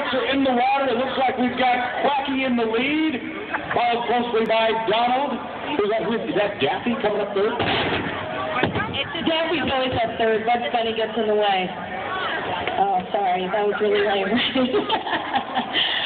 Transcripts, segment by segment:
ducks are in the water. It looks like we've got Quacky in the lead, followed closely by Donald. Is that Daffy coming up third? Daffy's always up third. Bugs Bunny gets in the way. Oh, sorry. That was really lame.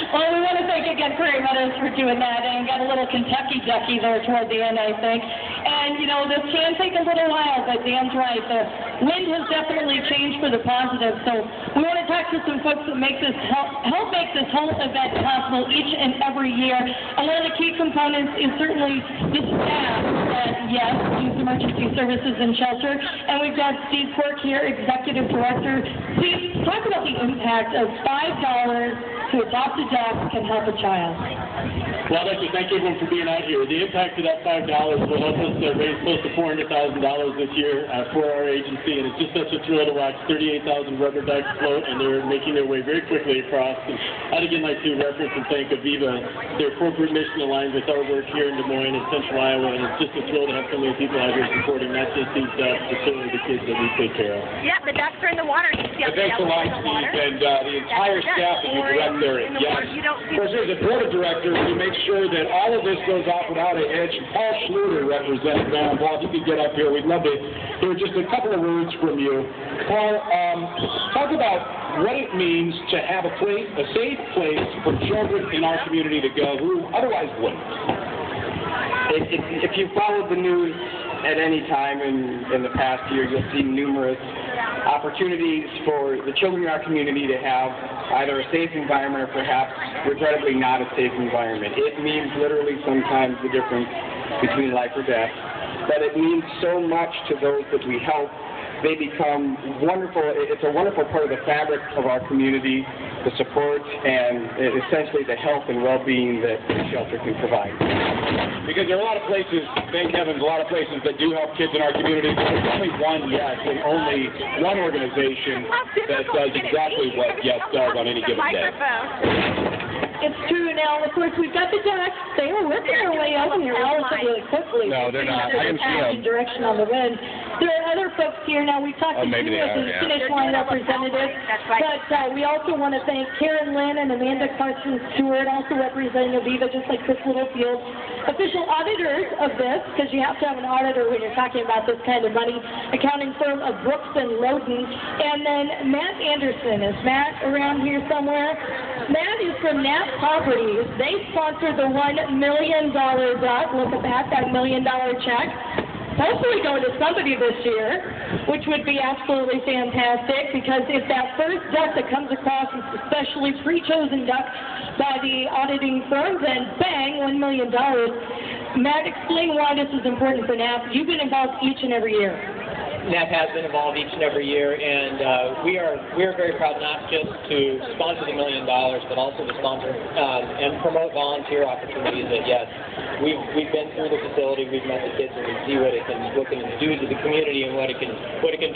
Well, we want to thank again Prairie Meadows for doing that, and got a little Kentucky ducky there toward the end, I think. And, you know, this can take a little while, but Dan's right. The wind has definitely changed for the positive, so we want to talk to some folks that make this help make this whole event possible each and every year. And one of the key components is certainly the staff at YESS, Youth Emergency Services and Shelter. And we've got Steve Quirk here, Executive Director. Steve, talk about the impact of $5 to adopt a dog can help a child. Well, I'd like to thank everyone for being out here. The impact of that $5 will help us raise close to $400,000 this year for our agency, and it's just such a thrill to watch 38,000 rubber ducks float, and they're making their way very quickly across. And I'd again like to reference and thank Aviva. Their corporate mission aligns with our work here in Des Moines and Central Iowa, and it's just a thrill to have so many people out here supporting not just these ducks, but certainly the kids that we take care of. Yeah, the ducks are in the water. You see Thanks a lot, Steve, and the entire staff that you direct there at YESS. Of course, as a board of directors, we make sure that all of this goes off without a hitch. Paul Schluter, representative, and Paul, if you could get up here, we'd love to hear just a couple of words from you. Paul, talk about what it means to have a safe place for children in our community to go who otherwise wouldn't. If you followed the news at any time in the past year, you'll see numerous opportunities for the children in our community to have either a safe environment or perhaps regrettably not a safe environment. It means literally sometimes the difference between life or death, but it means so much to those that we help. They become wonderful. It's a wonderful part of the fabric of our community, the support and essentially the health and well-being that the shelter can provide. Because there are a lot of places, thank heavens, a lot of places that do help kids in our community. There's only one YESS and only one organization that does exactly what YESS does on any given day. It's true. Now, of course, we've got the ducks. They were working their way over here relatively quickly. No, they're not. I can see them. Direction on the wind. There are other folks here. Now, we talked to two of the finish line representatives, but we also want to thank Karen Lynn and Amanda Carson-Stewart, also representing Aviva, just like Chris Littlefield, official auditors of this, because you have to have an auditor when you're talking about this kind of money, accounting firm of Brooks and Roden, and then Matt Anderson. Is Matt around here somewhere? Matt is from Nat Properties. They sponsor the $1 million duck. Look at that $1 million check. Hopefully go to somebody this year, which would be absolutely fantastic, because if that first duck that comes across is a specially pre-chosen duck by the auditing firm, then bang, $1 million. Matt, explain why this is important for NAP. You've been involved each and every year. NAP has been involved each and every year, and we are very proud not just to sponsor the $1 million, but also to sponsor and promote volunteer opportunities at YESS. We've been through the facility, we've met the kids, and we see what it can do to the community and what it can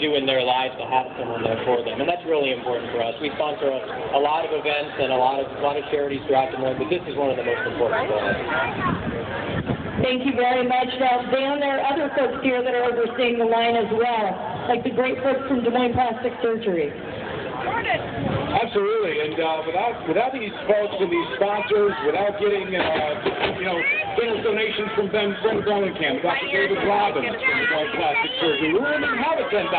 do in their lives to have someone there for them, and that's really important for us. We sponsor a lot of events and a lot of charities throughout Des Moines, but this is one of the most important for us. Thank you very much. Now, Dan, there are other folks here that are overseeing the line as well, like the great folks from Des Moines Plastic Surgery. Absolutely, and without these folks and these sponsors, without getting generous donations from Brenda Bellingham, Dr. David Robbins from Des Moines Plastic Surgery, we wouldn't even have a $10,000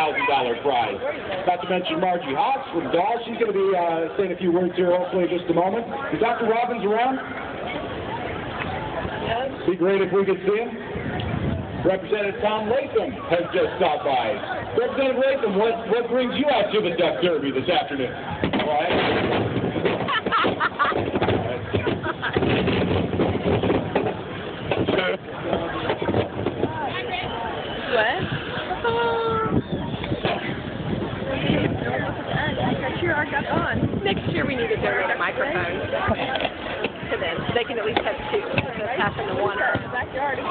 prize. Not to mention Margie Hawks from Dahl. She's going to be saying a few words here hopefully in just a moment. Is Dr. Robbins around? It'd be great if we could see him. Representative Tom Latham has just stopped by. Representative Latham, what brings you out to the Duck Derby this afternoon? All right. What? Next year we need to donate a microphone to them. They can at least have two. That's half in the one. Backyard is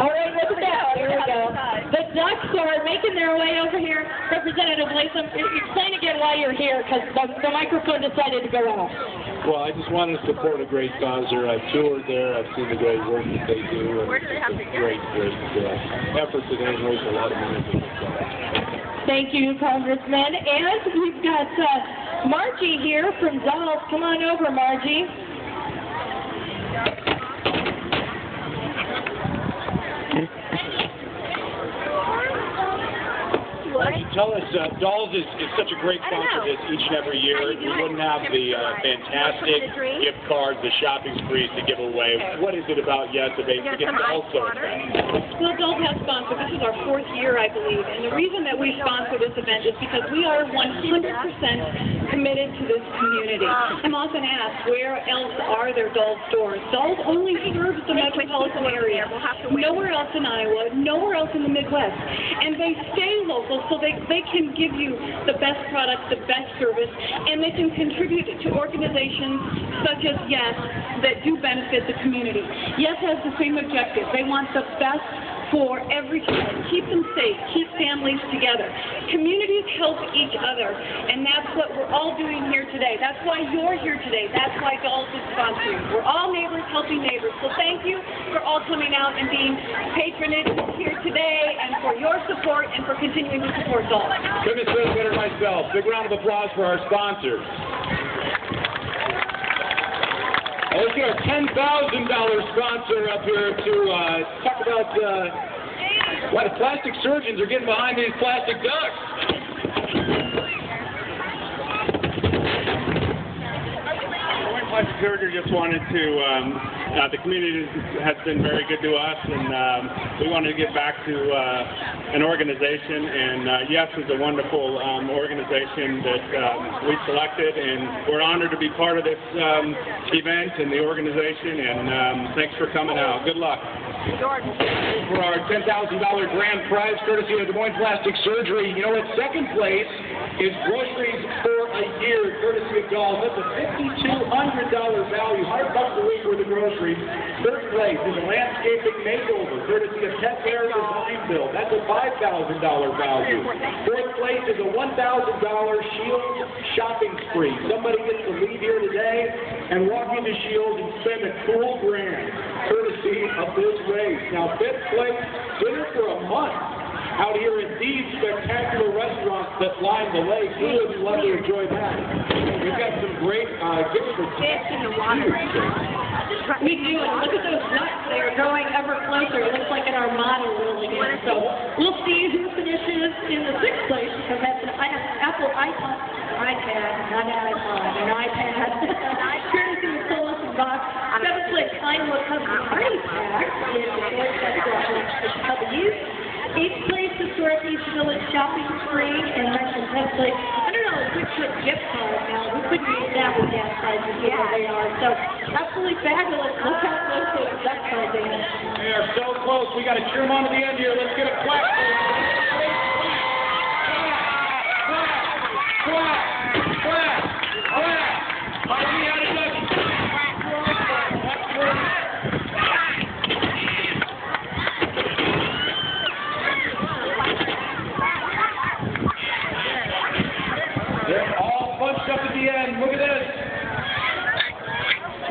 All right, look at that. Here we go. The ducks are making their way over here. Representative Latham, explain again why you're here, because the microphone decided to go off. Well, I just wanted to support a great sponsor. I've toured there. I've seen the great work that they do. And Where do they have to go? Great effort that they raise a lot of money for themselves. Thank you, Congressman. And we've got Margie here from Dolls. Come on over, Margie. Tell us, Dolls is such a great sponsor this each and every year. We wouldn't have the fantastic gift cards, the shopping sprees to give away. What is it about YESS that makes it also? Well, Dolls has sponsored. This is our 4th year, I believe. And the reason that we sponsor this event is because we are 100% committed to this community. I'm often asked, where else are there Dolls stores? Dolls only serves the metropolitan area. Nowhere else in Iowa, nowhere else in the Midwest. And they stay local so they can give you the best product, the best service, and they can contribute to organizations such as YESS that do benefit the community. YESS has the same objective. They want the best for every child. Keep them safe. Keep families together. Communities help each other, and that's what we're all doing here today. That's why you're here today. That's why Dolls is sponsoring. We're all neighbors helping neighbors. So thank you for all coming out and being patronage here today, and for your support, and for continuing to support Dolls. Couldn't have said it better myself. Big round of applause for our sponsors. Let's get our $10,000 sponsor up here to talk about why the plastic surgeons are getting behind these plastic ducks. Plastic surgery just wanted to, the community has been very good to us, and we wanted to get back to an organization, and YESS is a wonderful organization that we selected, and we're honored to be part of this event and the organization, and thanks for coming out. Good luck. For our $10,000 grand prize, courtesy of Des Moines Plastic Surgery. You know what? Second place is groceries for a year, courtesy of Dolls. That's a $5,200 value, $100 a week worth of groceries. Third place is a landscaping makeover, courtesy of Pet Bear Design Build. That's a $5,000 value. Fourth place is a $1,000 Shields shopping spree. Somebody gets to leave here today and walk into Shields and spend a cool grand, courtesy of this race. Now, fifth place, dinner for a month out here in these spectacular restaurants that line the lake. We would love to enjoy that. We've got some great gifts for Dance in the water. We do, and look at those ducks. They are going ever closer. It looks like an armada rolling in. So we'll see who finishes in the 6th place, because that's an Apple iPad, not an iPod, an iPad. Courtesy of Solis and Box. 7th place, Iowa Cubby Party Pack in the 4th place, 8th place, Historic East Village Shopping Spree, and 10th place, I don't know, a quick trip gift card now. We couldn't use that with gas prices where they are. So, absolutely fabulous. Look how close those duck cards are. We are so close. We got to cheer them on to the end here. Let's get a clap. They're all bunched up at the end. Look at this.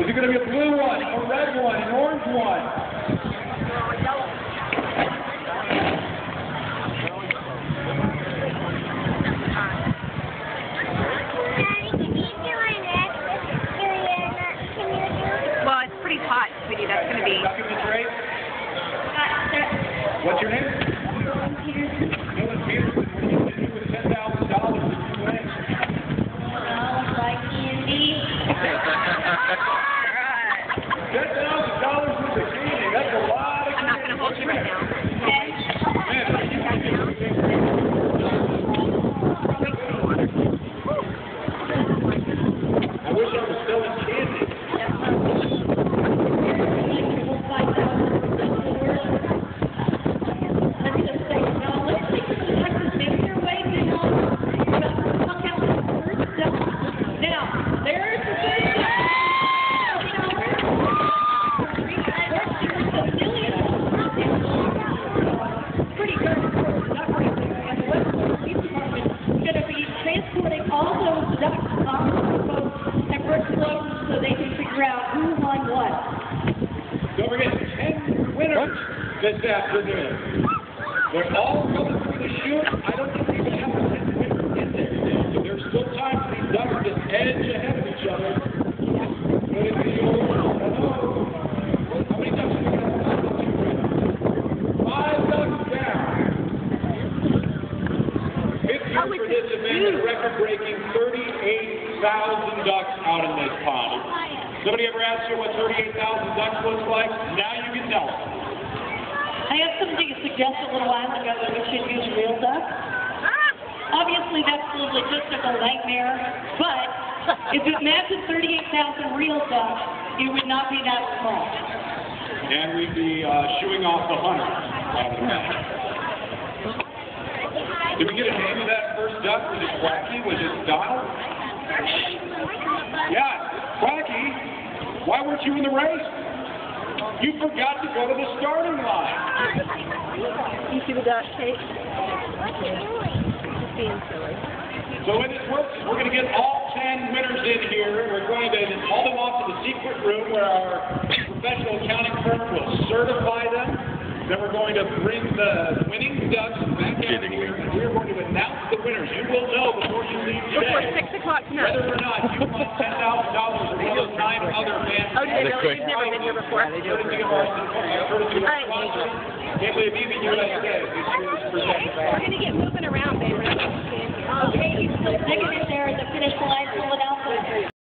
Is it going to be a blue one, a red one, an orange one? Well, it's pretty hot, sweetie. That's going to be... What's your name? Peterson. Peterson. What are you going to do with $10,000 that you win? Buy candy. $10,000 worth of candy. That's a lot of candy. I'm not going to hold you right now. I wish I was selling candy. winners this afternoon. They're all coming through the chute. I don't think we even have to get winners in there today. So there's still time for these ducks to edge ahead of each other. But if you how many ducks are we going to have? 5 ducks down. 5th year for this event, a record-breaking 38,000 ducks out in this pond. Somebody ever asked you what 38,000 ducks looks like? Now you can tell them. I had somebody suggest a little while ago that we should use real ducks. Obviously, that's a logistical nightmare, but if it matches 38,000 real ducks, it would not be that small. And we'd be shooing off the hunter, I would imagine. Did we get a name of that first duck? Was it Quacky? Was it Donald? Yeah, Quacky. Why weren't you in the race? You forgot to go to the starting line. You see the duck, Kate? Being silly. So when this works, we're going to get all 10 winners in here. We're going to haul them off to the secret room where our professional accounting firm will certify them. Then we're going to bring the winning ducks back out here, and we're going to announce the winners. You will know before you leave today Before 6 o'clock tonight. whether or not you won $10,000 or one of those 9 other fans. Oh, did they really? We've never been here before. All right. Can't believe even USA. We're going to get moving around, baby. Okay, he's still digging in there at the finish line, pulling out the